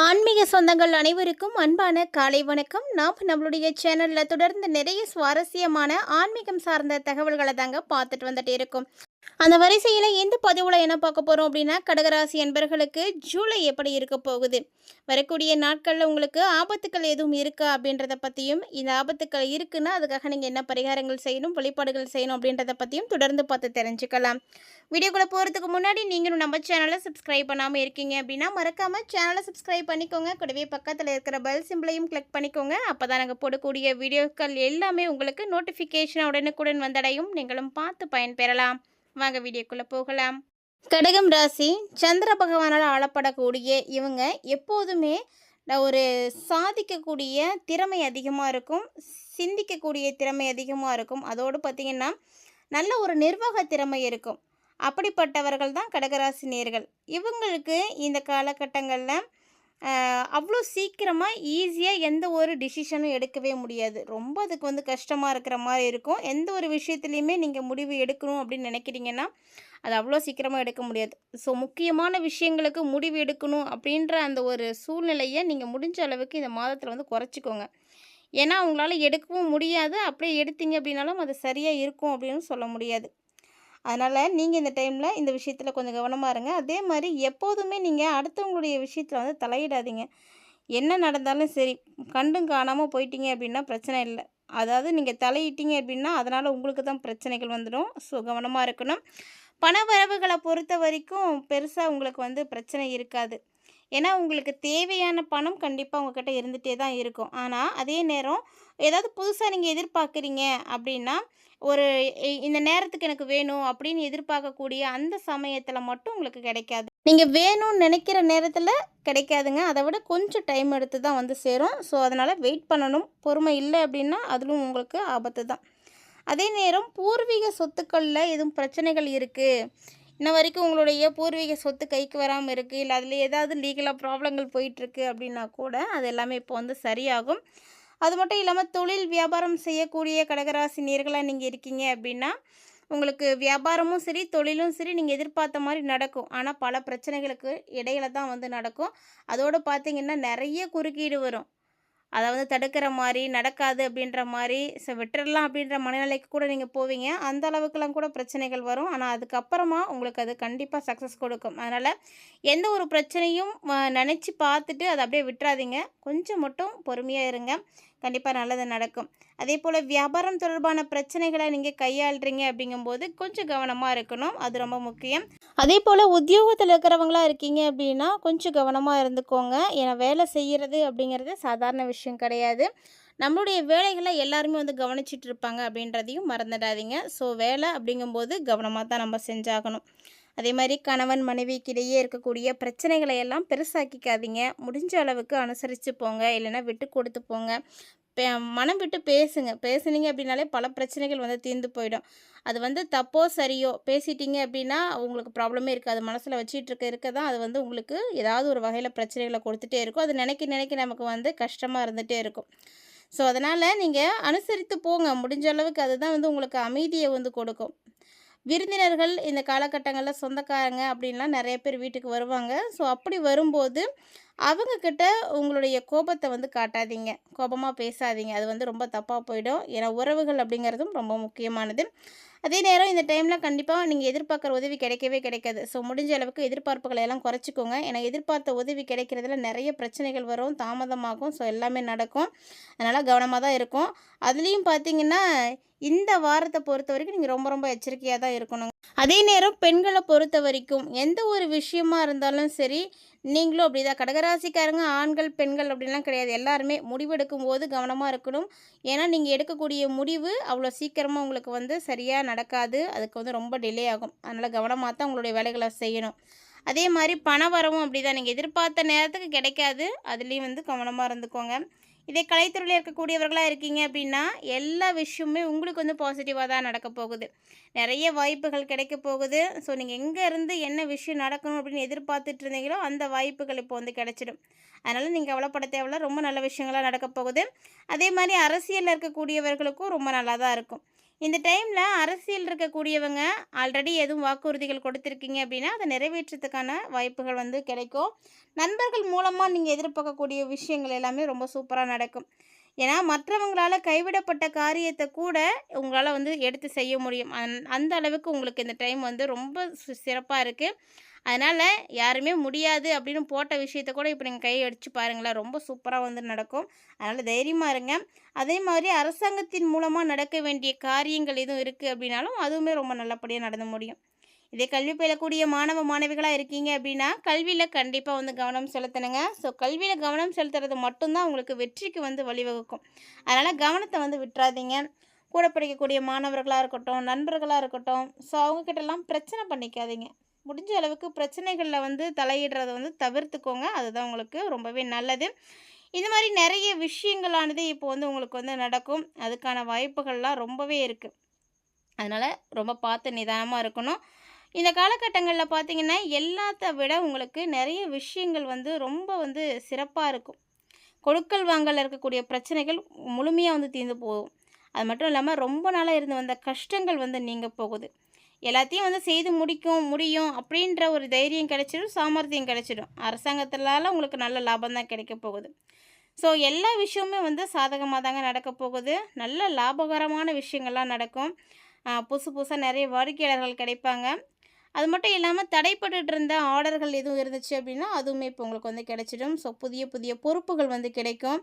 ஆன்மீக சொந்தங்கள் அனைவருக்கும் அன்பான காலை வணக்கம். நாம் நம்மளுடைய சேனல்ல தொடர்ந்து நிறைய சுவாரஸ்யமான ஆன்மீகம் சார்ந்த தகவல்களை தாங்க பார்த்துட்டு வந்துட்டே இருக்கோம். அந்த வரிசையில் இந்த பதிவில் என்ன பார்க்க போகிறோம் அப்படின்னா, கடகராசி என்பர்களுக்கு ஜூலை எப்படி இருக்க போகுது, வரக்கூடிய நாட்களில் உங்களுக்கு ஆபத்துக்கள் எதுவும் இருக்கா அப்படின்றத பற்றியும், இந்த ஆபத்துக்கள் இருக்குன்னா அதுக்காக நீங்கள் என்ன பரிகாரங்கள் செய்யணும், வழிபாடுகள் செய்யணும் அப்படின்றத பற்றியும் தொடர்ந்து பார்த்து தெரிஞ்சுக்கலாம். வீடியோக்குள்ளே போகிறதுக்கு முன்னாடி நீங்களும் நம்ம சேனலை சப்ஸ்கிரைப் பண்ணாமல் இருக்கீங்க அப்படின்னா மறக்காமல் சேனலை சப்ஸ்கிரைப் பண்ணிக்கோங்க. கூடவே பக்கத்தில் இருக்கிற பெல் சிம்பிளையும் கிளிக் பண்ணிக்கோங்க. அப்போ தான் நாங்கள் போடக்கூடிய வீடியோக்கள் எல்லாமே உங்களுக்கு நோட்டிஃபிகேஷன் உடனுக்குடன் வந்தடையும். நீங்களும் பார்த்து பயன்பெறலாம். வாங்க வீடியோக்குள்ளே போகலாம். கடகம் ராசி சந்திர பகவானால் ஆளப்படக்கூடிய இவங்க எப்போதுமே ஒரு சாதிக்கக்கூடிய திறமை அதிகமாக இருக்கும், சிந்திக்கக்கூடிய திறமை அதிகமாக இருக்கும். அதோடு பார்த்திங்கன்னா நல்ல ஒரு நிர்வாக திறமை இருக்கும். அப்படிப்பட்டவர்கள் தான் கடகராசி நேர்கள். இவங்களுக்கு இந்த காலகட்டங்களில் அவ்வளோ சீக்கிரமாக ஈஸியாக எந்த ஒரு டிசிஷனும் எடுக்கவே முடியாது. ரொம்ப அதுக்கு கஷ்டமாக இருக்கிற மாதிரி இருக்கும். எந்த ஒரு விஷயத்துலையுமே நீங்கள் முடிவு எடுக்கணும் அப்படின்னு நினைக்கிறீங்கன்னா அது அவ்வளோ சீக்கிரமாக எடுக்க முடியாது. ஸோ முக்கியமான விஷயங்களுக்கு முடிவு எடுக்கணும் அப்படின்ற அந்த ஒரு சூழ்நிலையை நீங்கள் முடிஞ்ச அளவுக்கு இந்த மாதத்தில் குறைச்சிக்கோங்க. ஏன்னா உங்களால் எடுக்கவும் முடியாது, அப்படியே எடுத்தீங்க அப்படின்னாலும் அது சரியாக இருக்கும் அப்படின்னு சொல்ல முடியாது. அதனால் நீங்கள் இந்த டைமில் இந்த விஷயத்தில் கொஞ்சம் கவனமாக இருங்க. அதே மாதிரி எப்போதுமே நீங்கள் அடுத்தவங்களுடைய விஷயத்தில் தலையிடாதீங்க. என்ன நடந்தாலும் சரி, கண்டும் காணாமல் போயிட்டீங்க அப்படின்னா பிரச்சனை இல்லை. அதாவது நீங்கள் தலையிட்டீங்க அப்படின்னா அதனால் உங்களுக்கு தான் பிரச்சனைகள் வந்துடும். ஸோ கவனமாக இருக்கணும். பண வரவுகளை பொறுத்த வரைக்கும் பெருசாக உங்களுக்கு பிரச்சனை இருக்காது. ஏன்னா உங்களுக்கு தேவையான பணம் கண்டிப்பாக உங்கள்கிட்ட இருந்துகிட்டே தான் இருக்கும். ஆனால் அதே நேரம் ஏதாவது புதுசாக நீங்கள் எதிர்பார்க்குறீங்க அப்படின்னா ஒரு இந்த நேரத்துக்கு எனக்கு வேணும் அப்படின்னு எதிர்பார்க்கக்கூடிய அந்த சமயத்தில் மட்டும் உங்களுக்கு கிடைக்காது. நீங்கள் வேணும்னு நினைக்கிற நேரத்தில் கிடைக்காதுங்க. அதை விட கொஞ்சம் டைம் எடுத்து தான் சேரும். ஸோ அதனால் வெயிட் பண்ணணும். பொறுமை இல்லை அப்படின்னா அதிலும் உங்களுக்கு ஆபத்து தான். அதே நேரம் பூர்வீக சொத்துக்களில் எதுவும் பிரச்சனைகள் இருக்குது, இன்ன வரைக்கும் உங்களுடைய பூர்வீக சொத்து கைக்கு வராமல் இருக்குது, இல்லை அதில் ஏதாவது லீகலாக ப்ராப்ளங்கள் போயிட்டுருக்கு அப்படின்னா கூட அது எல்லாமே இப்போ சரியாகும். அது மட்டும் இல்லாமல் தொழில் வியாபாரம் செய்யக்கூடிய கடகராசி நேர்களாக நீங்கள் இருக்கீங்க அப்படின்னா உங்களுக்கு வியாபாரமும் சரி தொழிலும் சரி நீங்கள் எதிர்பார்த்த மாதிரி நடக்கும். ஆனால் பல பிரச்சனைகளுக்கு இடையில தான் நடக்கும். அதோடு பார்த்திங்கன்னா நிறைய குறுக்கீடு வரும். அதாவது தடுக்கிற மாதிரி நடக்காது அப்படின்ற மாதிரி விட்டுறலாம் அப்படின்ற மனநிலைக்கு கூட நீங்கள் போவீங்க. அந்த அளவுக்குலாம் கூட பிரச்சனைகள் வரும். ஆனால் அதுக்கப்புறமா உங்களுக்கு அது கண்டிப்பாக சக்ஸஸ் கொடுக்கும். அதனால் எந்த ஒரு பிரச்சனையும் நினச்சி பார்த்துட்டு அதை அப்படியே விட்டுறாதீங்க. கொஞ்சம் மட்டும் பொறுமையாக இருங்க, கண்டிப்பாக நல்லது நடக்கும். அதே போல் வியாபாரம் தொடர்பான பிரச்சனைகளை நீங்கள் கையாளுறீங்க அப்படிங்கும்போது கொஞ்சம் கவனமாக இருக்கணும். அது ரொம்ப முக்கியம். அதே போல் உத்தியோகத்தில் இருக்கிறவங்களா இருக்கீங்க அப்படின்னா கொஞ்சம் கவனமாக இருந்துக்கோங்க. ஏன்னா வேலை செய்கிறது அப்படிங்கிறது சாதாரண விஷயம் கிடையாது. நம்மளுடைய வேலைகளை எல்லாருமே கவனிச்சிட்டு இருப்பாங்க அப்படின்றதையும் மறந்துடாதீங்க. ஸோ வேலை அப்படிங்கும்போது கவனமாக தான் நம்ம செஞ்சாகணும். அதே மாதிரி கணவன் மனைவிக்கிடையே இருக்கக்கூடிய பிரச்சனைகளை எல்லாம் பெருசாக்கிக்காதீங்க. முடிஞ்ச அளவுக்கு அனுசரித்து போங்க, இல்லைன்னா விட்டு கொடுத்து போங்க. மனம் விட்டு பேசுனீங்க அப்படின்னாலே பல பிரச்சனைகள் தீர்ந்து போயிடும். அது தப்போ சரியோ பேசிட்டீங்க அப்படின்னா உங்களுக்கு ப்ராப்ளமே இருக்காது. மனசில் வச்சிட்டு இருக்க தான் அது உங்களுக்கு ஏதாவது ஒரு வகையில் பிரச்சனைகளை கொடுத்துட்டே இருக்கும். அது நினைக்க நமக்கு கஷ்டமாக இருந்துகிட்டே இருக்கும். ஸோ அதனால் நீங்கள் அனுசரித்து போங்க. முடிஞ்ச அளவுக்கு அதுதான் உங்களுக்கு அமைதியை கொடுக்கும். விருந்தினர்கள் இந்த காலகட்டங்களில் சொந்தக்காரங்க அப்படின்லாம் நிறைய பேர் வீட்டுக்கு வருவாங்க. ஸோ அப்படி வரும்போது அவங்கக்கிட்ட உங்களுடைய கோபத்தை காட்டாதீங்க, கோபமாக பேசாதீங்க. அது ரொம்ப தப்பாக போயிடும். ஏன்னா உறவுகள் அப்படிங்கிறதும் ரொம்ப முக்கியமானது. அதே நேரம் இந்த டைமில் கண்டிப்பாக நீங்கள் எதிர்பார்க்குற உதவி கிடைக்கவே கிடைக்காது. ஸோ முடிஞ்ச அளவுக்கு எதிர்பார்ப்புகளை எல்லாம் குறைச்சிக்கோங்க. ஏன்னா எதிர்பார்த்த உதவி கிடைக்கிறதுல நிறைய பிரச்சனைகள் வரும், தாமதமாகும். ஸோ எல்லாமே நடக்கும். அதனால் கவனமாக தான் இருக்கும். அதுலேயும் பார்த்திங்கன்னா இந்த வாரத்தை பொறுத்த வரைக்கும் நீங்கள் ரொம்ப ரொம்ப எச்சரிக்கையாக தான் இருக்கணும். அதே நேரம் பெண்களை பொறுத்த வரைக்கும் எந்த ஒரு விஷயமா இருந்தாலும் சரி, நீங்களும் அப்படி தான். கடகராசிக்காரங்க ஆண்கள் பெண்கள் அப்படின்லாம் கிடையாது. எல்லாருமே முடிவெடுக்கும் போது கவனமாக இருக்கணும். ஏன்னா நீங்கள் எடுக்கக்கூடிய முடிவு அவ்வளோ சீக்கிரமாக உங்களுக்கு சரியாக நடக்காது. அதுக்கு ரொம்ப டிலே ஆகும். அதனால் கவனமாக தான் உங்களுடைய வேலைகளை செய்யணும். அதே மாதிரி பண வரவும் அப்படி தான். நீங்கள் எதிர்பார்த்த நேரத்துக்கு கிடைக்காது. அதுலேயும் கவனமாக இருந்துக்கோங்க. இதே கலைத்துறையில் இருக்கக்கூடியவர்களாக இருக்கீங்க அப்படின்னா எல்லா விஷயமுமே உங்களுக்கு பாசிட்டிவாக தான் நடக்க போகுது. நிறைய வாய்ப்புகள் கிடைக்க போகுது. ஸோ நீங்கள் எங்கே இருந்து என்ன விஷயம் நடக்கணும் அப்படின்னு எதிர்பார்த்துட்டு இருந்தீங்களோ அந்த வாய்ப்புகள் இப்போ கிடைச்சிடும். அதனால் நீங்கள் கவலைப்பட தேவையில்ல. ரொம்ப நல்ல விஷயங்களாக நடக்க போகுது. அதே மாதிரி அரசியலில் இருக்கக்கூடியவர்களுக்கும் ரொம்ப நல்லா தான் இருக்கும். இந்த டைமில் அரசியல் இருக்கக்கூடியவங்க ஆல்ரெடி எதுவும் வாக்குறுதிகள் கொடுத்துருக்கீங்க அப்படின்னா அதை நிறைவேற்றத்துக்கான வாய்ப்புகள் வந்து கிடைக்கும். நண்பர்கள் மூலமாக நீங்கள் எதிர்பார்க்கக்கூடிய விஷயங்கள் எல்லாமே ரொம்ப சூப்பராக நடக்கும். ஏன்னா மற்றவங்களால கைவிடப்பட்ட காரியத்தை கூட உங்களால் வந்து எடுத்து செய்ய முடியும். அந்த அளவுக்கு உங்களுக்கு இந்த டைம் வந்து ரொம்ப சிறப்பாக இருக்குது. அதனால் யாருமே முடியாது அப்படின்னு போட்ட விஷயத்த கூட இப்போ நீங்கள் கை அடித்து பாருங்களேன், ரொம்ப சூப்பராக வந்து நடக்கும். அதனால் தைரியமாக இருங்க. அதே மாதிரி அரசாங்கத்தின் மூலமாக நடக்க வேண்டிய காரியங்கள் எதுவும் இருக்குது அப்படின்னாலும் அதுவுமே ரொம்ப நல்லபடியாக நடந்து முடியும். இதே கல்வி பயிலக்கூடிய மாணவ மாணவிகளாக இருக்கீங்க அப்படின்னா கல்வியில் கண்டிப்பாக வந்து கவனம் செலுத்தணுங்க. ஸோ கல்வியில் கவனம் செலுத்துறது மட்டும்தான் உங்களுக்கு வெற்றிக்கு வந்து வழிவகுக்கும். அதனால் கவனத்தை வந்து விட்டுறாதீங்க. கூட படிக்கக்கூடிய மாணவர்களாக இருக்கட்டும், நண்பர்களாக இருக்கட்டும், ஸோ அவங்கக்கிட்டலாம் பிரச்சனை பண்ணிக்காதீங்க. முடிஞ்ச அளவுக்கு பிரச்சனைகளில் வந்து தலையிடுறத வந்து தவிர்த்துக்கோங்க. அதுதான் உங்களுக்கு ரொம்பவே நல்லது. இந்த மாதிரி நிறைய விஷயங்களானது இப்போ வந்து உங்களுக்கு வந்து நடக்கும். அதுக்கான வாய்ப்புகள்லாம் ரொம்பவே இருக்குது. அதனால் ரொம்ப பார்த்து நிதானமாக இருக்கணும். இந்த காலகட்டங்களில் பார்த்தீங்கன்னா எல்லாத்த விட உங்களுக்கு நிறைய விஷயங்கள் வந்து ரொம்ப வந்து சிறப்பாக இருக்கும். கொடுக்கல் வாங்கல இருக்கக்கூடிய பிரச்சனைகள் முழுமையாக வந்து தீர்ந்து போகும். அது மட்டும் இல்லாமல் ரொம்ப நாளாக இருந்து வந்த கஷ்டங்கள் வந்து நீங்க போகுது. எல்லாத்தையும் வந்து செய்து முடியும் அப்படின்ற ஒரு தைரியம் கிடைச்சிடும், சாமர்த்தியம் கிடைச்சிடும். அரசாங்கத்தினால உங்களுக்கு நல்ல லாபம் தான் கிடைக்க போகுது. ஸோ எல்லா விஷயமுமே வந்து சாதகமாக தாங்க நடக்க போகுது. நல்ல லாபகரமான விஷயங்கள்லாம் நடக்கும். புதுசு புதுசாக நிறைய வாடிக்கையாளர்கள் கிடைப்பாங்க. அது மட்டும் இல்லாமல் தடைப்பட்டுட்டு இருந்த ஆர்டர்கள் எதுவும் இருந்துச்சு அப்படின்னா அதுவுமே இப்போ உங்களுக்கு வந்து கிடைச்சிடும். ஸோ புதிய புதிய பொறுப்புகள் வந்து கிடைக்கும்.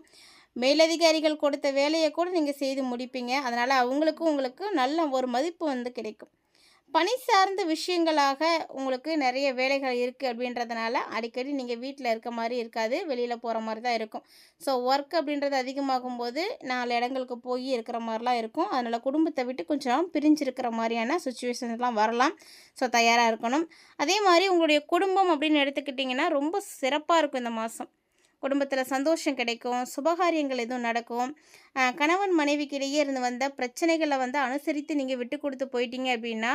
மேலதிகாரிகள் கொடுத்த வேலையை கூட நீங்கள் செய்து முடிப்பீங்க. அதனால் அவங்களுக்கும் உங்களுக்கு நல்ல ஒரு மதிப்பு வந்து கிடைக்கும். பணி சார்ந்த விஷயங்களாக உங்களுக்கு நிறைய வேலைகள் இருக்குது அப்படின்றதுனால அடிக்கடி நீங்கள் வீட்டில் இருக்க மாதிரி இருக்காது, வெளியில் போகிற மாதிரி தான் இருக்கும். ஸோ ஒர்க் அப்படின்றது அதிகமாகும்போது 4 இடங்களுக்கு போய் இருக்கிற மாதிரிலாம் இருக்கும். அதனால் குடும்பத்தை விட்டு கொஞ்சம் பிரிஞ்சிருக்கிற மாதிரியான சுச்சுவேஷன்ஸ்லாம் வரலாம். ஸோ தயாராக இருக்கணும். அதே மாதிரி உங்களுடைய குடும்பம் அப்படின்னு எடுத்துக்கிட்டிங்கன்னா ரொம்ப சிறப்பாக இருக்கும் இந்த மாதம். குடும்பத்தில் சந்தோஷம் கிடைக்கும், சுபகாரியங்கள் எதுவும் நடக்கும். கணவன் மனைவிக்கிடையே இருந்து வந்த பிரச்சனைகளை வந்து அனுசரித்து நீங்கள் விட்டு கொடுத்து போயிட்டீங்க அப்படின்னா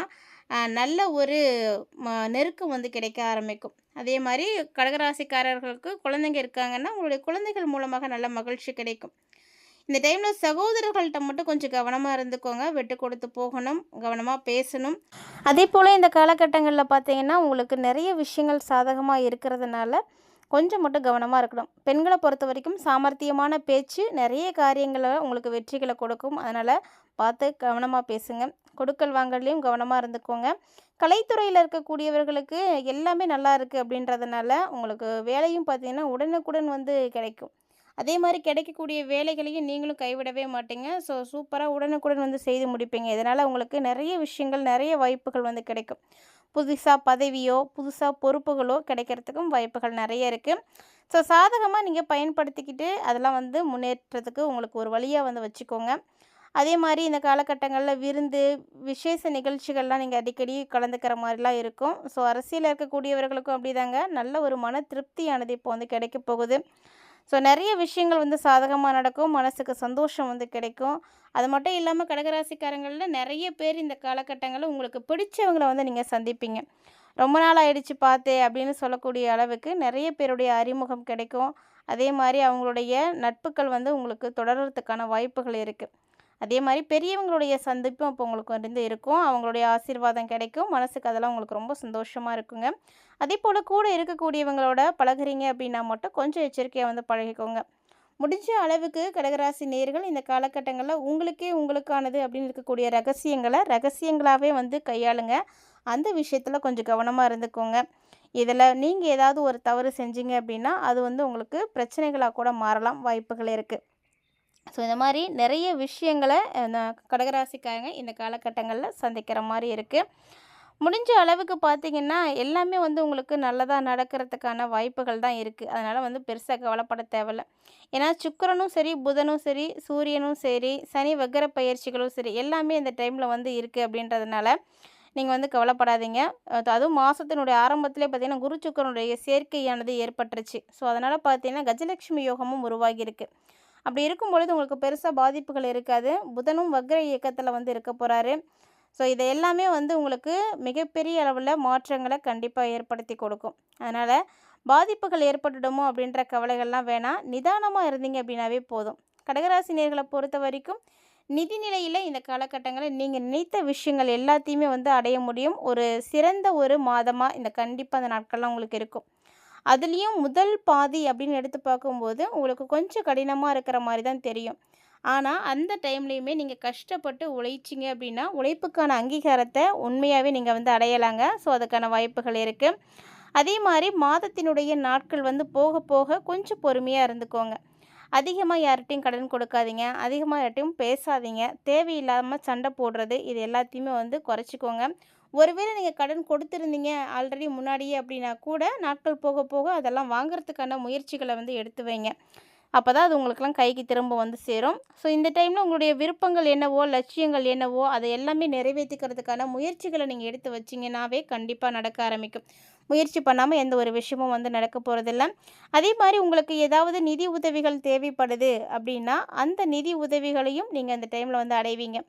நல்ல ஒரு நெருக்கம் வந்து கிடைக்க ஆரம்பிக்கும். அதே மாதிரி கடகராசிக்காரர்களுக்கு குழந்தைங்க இருக்காங்கன்னா உங்களுடைய குழந்தைகள் மூலமாக நல்ல மகிழ்ச்சி கிடைக்கும். இந்த டைமில் சகோதரர்கள்ட்ட மட்டும் கொஞ்சம் கவனமாக இருந்துக்கோங்க, விட்டு கொடுத்து போகணும், கவனமாக பேசணும். அதே போல் இந்த காலகட்டங்களில் பார்த்தீங்கன்னா உங்களுக்கு நிறைய விஷயங்கள் சாதகமாக இருக்கிறதுனால கொஞ்சம் மட்டும் கவனமாக இருக்கணும். பெண்களை பொறுத்த வரைக்கும் சாமர்த்தியமான பேச்சு நிறைய காரியங்களை உங்களுக்கு வெற்றிகளை கொடுக்கும். அதனால் பார்த்து கவனமாக பேசுங்க. கொடுக்கல் வாங்கலையும் கவனமாக இருந்துக்கோங்க. கலைத்துறையில் இருக்கக்கூடியவர்களுக்கு எல்லாமே நல்லா இருக்குது அப்படின்றதுனால உங்களுக்கு வேலையும் பார்த்திங்கன்னா உடனுக்குடன் வந்து கிடைக்கும். அதே மாதிரி கிடைக்கக்கூடிய வேலைகளையும் நீங்களும் கைவிடவே மாட்டீங்க. ஸோ சூப்பராக உடனுக்குடன் வந்து செய்து முடிப்பீங்க. இதனால் உங்களுக்கு நிறைய விஷயங்கள் நிறைய வாய்ப்புகள் வந்து கிடைக்கும். புதுசாக பதவியோ புதுசாக பொறுப்புகளோ கிடைக்கிறதுக்கும் வாய்ப்புகள் நிறைய இருக்குது. ஸோ சாதகமாக நீங்கள் பயன்படுத்திக்கிட்டு அதெல்லாம் வந்து முன்னேற்றத்துக்கு உங்களுக்கு ஒரு வழியாக வந்து வச்சுக்கோங்க. அதே மாதிரி இந்த காலகட்டங்களில் விருந்து விசேஷ நிகழ்ச்சிகள்லாம் நீங்கள் அடிக்கடி கலந்துக்கிற மாதிரிலாம் இருக்கும். ஸோ அரசியலில் இருக்கக்கூடியவர்களுக்கும் அப்படிதாங்க நல்ல ஒரு மன திருப்தியானது இப்போ வந்து கிடைக்க போகுது. ஸோ நிறைய விஷயங்கள் வந்து சாதகமாக நடக்கும், மனசுக்கு சந்தோஷம் வந்து கிடைக்கும். அது மட்டும் இல்லாமல் கடகராசிக்காரங்களில் நிறைய பேர் இந்த காலகட்டங்களில் உங்களுக்கு பிடிச்சவங்களை வந்து நீங்கள் சந்திப்பீங்க. ரொம்ப நாள் ஆயிடுச்சு பார்த்தே அப்படின்னு சொல்லக்கூடிய அளவுக்கு நிறைய பேருடைய அறிமுகம் கிடைக்கும். அதே மாதிரி அவங்களுடைய நட்புகள் வந்து உங்களுக்கு தொடர்றதுக்கான வாய்ப்புகள் இருக்குது. அதே மாதிரி பெரியவங்களுடைய சந்திப்பும் இப்போ உங்களுக்கு வந்து இருக்கும். அவங்களுடைய ஆசீர்வாதம் கிடைக்கும். மனசுக்கு அதெல்லாம் உங்களுக்கு ரொம்ப சந்தோஷமாக இருக்குங்க. அதே போல் கூட இருக்கக்கூடியவங்களோட பழகுறீங்க அப்படின்னா மட்டும் கொஞ்சம் எச்சரிக்கையாக வந்து பழகிக்கோங்க. முடிஞ்ச அளவுக்கு கடகராசி நேயர்கள் இந்த காலகட்டங்களில் உங்களுக்கானது அப்படின்னு இருக்கக்கூடிய ரகசியங்களாகவே வந்து கையாளுங்க. அந்த விஷயத்தில் கொஞ்சம் கவனமாக இருந்துக்கோங்க. இதில் நீங்கள் ஏதாவது ஒரு தவறு செஞ்சீங்க அப்படின்னா அது வந்து உங்களுக்கு பிரச்சனைகளாக கூட மாறலாம், வாய்ப்புகள் இருக்குது. ஸோ இந்த மாதிரி நிறைய விஷயங்களை கடகராசிக்காரங்க இந்த காலகட்டங்களில் சந்திக்கிற மாதிரி இருக்குது. முடிஞ்ச அளவுக்கு பார்த்திங்கன்னா எல்லாமே வந்து உங்களுக்கு நல்லதாக நடக்கிறதுக்கான வாய்ப்புகள் தான் இருக்குது. அதனால் வந்து பெருசாக கவலைப்பட தேவையில்ல. ஏன்னா சுக்கிரனும் சரி, புதனும் சரி, சூரியனும் சரி, சனி வக்கர பயிற்சிகளும் சரி எல்லாமே இந்த டைமில் வந்து இருக்குது அப்படின்றதுனால நீங்கள் வந்து கவலைப்படாதீங்க. அதுவும் மாதத்தினுடைய ஆரம்பத்திலே பார்த்திங்கன்னா குரு சுக்கிரனுடைய சேர்க்கையானது ஏற்பட்டுருச்சு. ஸோ அதனால் பார்த்திங்கன்னா கஜலட்சுமி யோகமும் உருவாகியிருக்கு. அப்படி இருக்கும் பொழுது உங்களுக்கு பெருசாக பாதிப்புகள் இருக்காது. புதனும் வக்ர இயக்கத்தில் வந்து இருக்க போகிறாரு. ஸோ இதை எல்லாமே வந்து உங்களுக்கு மிகப்பெரிய அளவில் மாற்றங்களை கண்டிப்பாக ஏற்படுத்தி கொடுக்கும். அதனால் பாதிப்புகள் ஏற்பட்டுடுமோ அப்படின்ற கவலைகள்லாம் வேணாம். நிதானமாக இருந்தீங்க அப்படின்னாவே போதும். கடகராசி நேர்களை பொறுத்த வரைக்கும் நிதிநிலையில இந்த காலகட்டங்கள்ல நீங்க நினைத்த விஷயங்கள் எல்லாத்தையுமே வந்து அடைய முடியும். ஒரு சிறந்த ஒரு மாதமா இந்த கண்டிப்பா அந்த நாட்கள்லாம் உங்களுக்கு இருக்கும். அதுலயும் முதல் பாதி அப்படின்னு எடுத்து பார்க்கும்போது, உங்களுக்கு கொஞ்சம் கடினமா இருக்கிற மாரி தான் தெரியும். ஆனா, அந்த டைம்லயுமே நீங்க கஷ்டப்பட்டு உழைச்சீங்க அப்படின்னா, உழைப்புக்கான அங்கீகாரத்த உண்மையாவே நீங்க வந்து அடையலாங்க. ஸோ, அதுக்கான வாய்ப்புகள் இருக்கு. அதே மாரி மாதத்தினுடைய நாட்கள் வந்து போக போக கொஞ்சம் பொறுமையா இருந்துக்கோங்க. அதிகமா யார்ட்டயும் கடன் கொடுக்காதீங்க. அதிகமா யார்ட்டயும் பேசாதீங்க. தேவையில்லாம சண்டை போடுறது, இது எல்லாத்தையுமே வந்து குறைச்சிக்கோங்க. ஒருவேளை நீங்க கடன் கொடுத்திருந்தீங்க ஆல்ரெடி முன்னாடியே அப்படின்னா கூட, நாட்கள் போக போக அதெல்லாம் வாங்குறதுக்கான முயற்சிகள வந்து எடுத்து வைங்க. அப்பதான் அது உங்களுக்கெல்லாம் கைக்கு திரும்ப வந்து சேரும். ஸோ இந்த டைம்ல உங்களுடைய விருப்பங்கள் என்னவோ, லட்சியங்கள் என்னவோ, அதை எல்லாமே நிறைவேத்திக்கிறதுக்கான முயற்சிகள நீங்க எடுத்து வச்சீங்கன்னாவே கண்டிப்பா நடக்க ஆரம்பிக்கும். முயற்சி பண்ணாம எந்த ஒரு விஷயமும் வந்து நடக்க போறதில்ல. அதே மாரி உங்களுக்கு ஏதாவது நிதி உதவிகள் தேவைப்படுது அப்படின்னா, அந்த நிதி உதவிகளையும் நீங்க அந்த டைம்ல வந்து அடைவீங்க.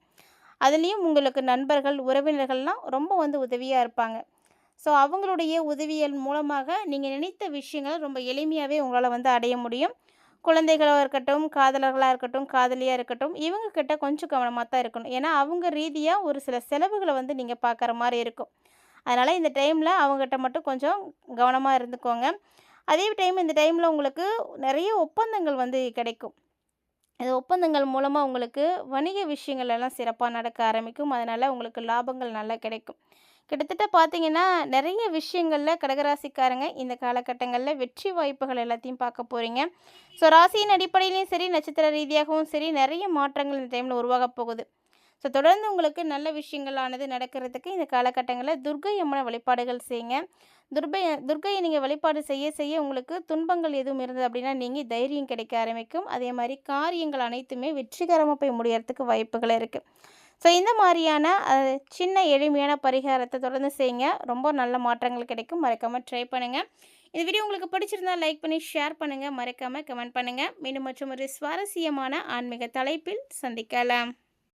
அதுலயும் உங்களுக்கு நண்பர்கள், உறவினர்கள்லாம் ரொம்ப வந்து உதவியா இருப்பாங்க. ஸோ அவங்களுடைய உதவியல் மூலமாக நீங்க நினைத்த விஷயங்கள ரொம்ப எளிமையாவே உங்களால வந்து அடைய முடியும். குழந்தைகளா இருக்கட்டும், காதலர்களா இருக்கட்டும், காதலியா இருக்கட்டும், இவங்க கிட்ட கொஞ்சம் கவனமா தான் இருக்கணும். ஏன்னா, அவங்க ரீதியா ஒரு சில செலவுகள வந்து நீங்க பார்க்குற மாரி இருக்கும். அதனால இந்த டைம்ல அவங்ககிட்ட மட்டும் கொஞ்சம் கவனமா இருந்துக்கோங்க. அதே டைம் இந்த டைம்ல உங்களுக்கு நெறைய ஒப்பந்தங்கள் வந்து கிடைக்கும். அந்த ஒப்பந்தங்கள் மூலமா உங்களுக்கு வணிக விஷயங்கள் எல்லாம் சிறப்பா நடக்க ஆரம்பிக்கும். அதனால உங்களுக்கு லாபங்கள் நல்லா கிடைக்கும். கிட்டத்தட்ட பார்த்தீங்கன்னா, நெறைய விஷயங்கள்ல கடகராசிக்காரங்க இந்த காலகட்டங்கள்ல வெற்றி வாய்ப்புகள் எல்லாத்தையும் பார்க்க போறீங்க. ஸோ ராசியின் அடிப்படையிலயும் சரி, நட்சத்திர ரீதியாகவும் சரி, நெறைய மாற்றங்கள் இந்த டைம்ல உருவாகப் போகுது. ஸோ தொடர்ந்து உங்களுக்கு நல்ல விஷயங்களானது நடக்கிறதுக்கு இந்த காலகட்டங்கள்ல துர்க்கை அம்மன வழிபாடுகள் செய்யுங்க. துர்க்கையை நீங்க வழிபாடு செய்ய செய்ய உங்களுக்கு துன்பங்கள் எதுவும் இருந்தது அப்படின்னா நீங்கி தைரியம் கிடைக்க ஆரம்பிக்கும். அதே மாரி காரியங்கள் அனைத்துமே வெற்றிகரமா போய் முடியறதுக்கு வாய்ப்புகள் இருக்கு. ஸோ இந்த மாரியான சின்ன எளிமையான பரிகாரத்த தொடர்ந்து செய்யுங்க. ரொம்ப நல்ல மாற்றங்கள் கிடைக்கும். மறக்காம ட்ரை பண்ணுங்க. இந்த வீடியோ உங்களுக்கு பிடிச்சிருந்தா லைக் பண்ணி ஷேர் பண்ணுங்க. மறக்காம கமெண்ட் பண்ணுங்க. மீண்டும் மற்றும் ஒரு சுவாரஸ்யமான ஆன்மீக தலைப்பில் சந்திக்கலாம்.